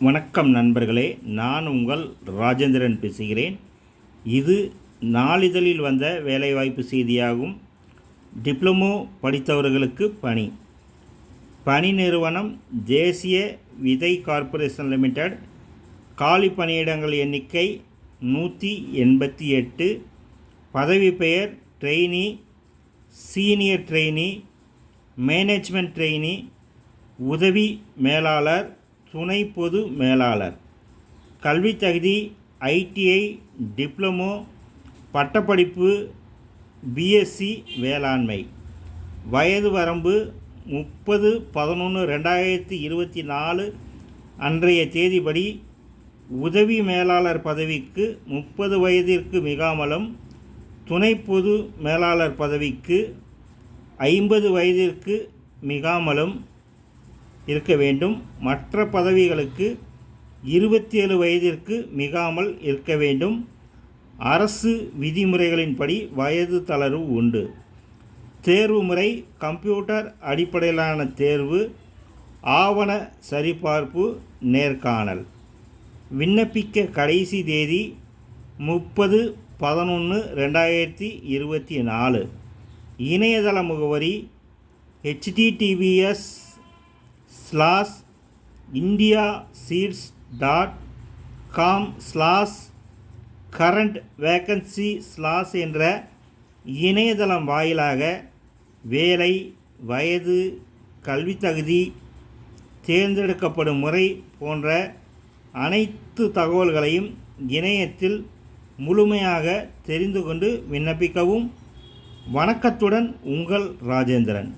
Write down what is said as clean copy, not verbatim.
வணக்கம் நண்பர்களே, நான் உங்கள் ராஜேந்திரன் பேசுகிறேன். இது நாளிதழில் வந்த வேலைவாய்ப்பு செய்தியாகும். டிப்ளமோ படித்தவர்களுக்கு பணி நிறுவனம் தேசிய விதை கார்ப்பரேஷன் லிமிடெட். காலி பணியிடங்கள் எண்ணிக்கை 188. பதவி பெயர் trainee, senior trainee, management trainee, உதவி மேலாளர், துணை பொது மேலாளர். கல்வி தகுதி ITI, டிப்ளமோ, பட்டப்படிப்பு BSc வேளாண்மை. வயது வரம்பு 30/11/2024 அன்றைய தேதிப்படி உதவி மேலாளர் பதவிக்கு 30 வயதிற்கு மிகாமலும், துணை பொது மேலாளர் பதவிக்கு 50 வயதிற்கு மிகாமலும் இருக்க வேண்டும். மற்ற பதவிகளுக்கு 27 வயதிற்கு மிகாமல் இருக்க வேண்டும். அரசு விதிமுறைகளின்படி வயது தளர்வு உண்டு. தேர்வு முறை கம்ப்யூட்டர் அடிப்படையிலான தேர்வு, ஆவண சரிபார்ப்பு, நேர்காணல். விண்ணப்பிக்க கடைசி தேதி 30/11/2024. இணையதள முகவரி https://indiaseeds.com/current-vacancy/ என்ற இணையதளம் வாயிலாக வேலை, வயது, கல்வி தகுதி, தேர்ந்தெடுக்கப்படும் முறை போன்ற அனைத்து தகவல்களையும் இணையத்தில் முழுமையாக தெரிந்து கொண்டு விண்ணப்பிக்கவும். வணக்கத்துடன் உங்கள் ராஜேந்திரன்.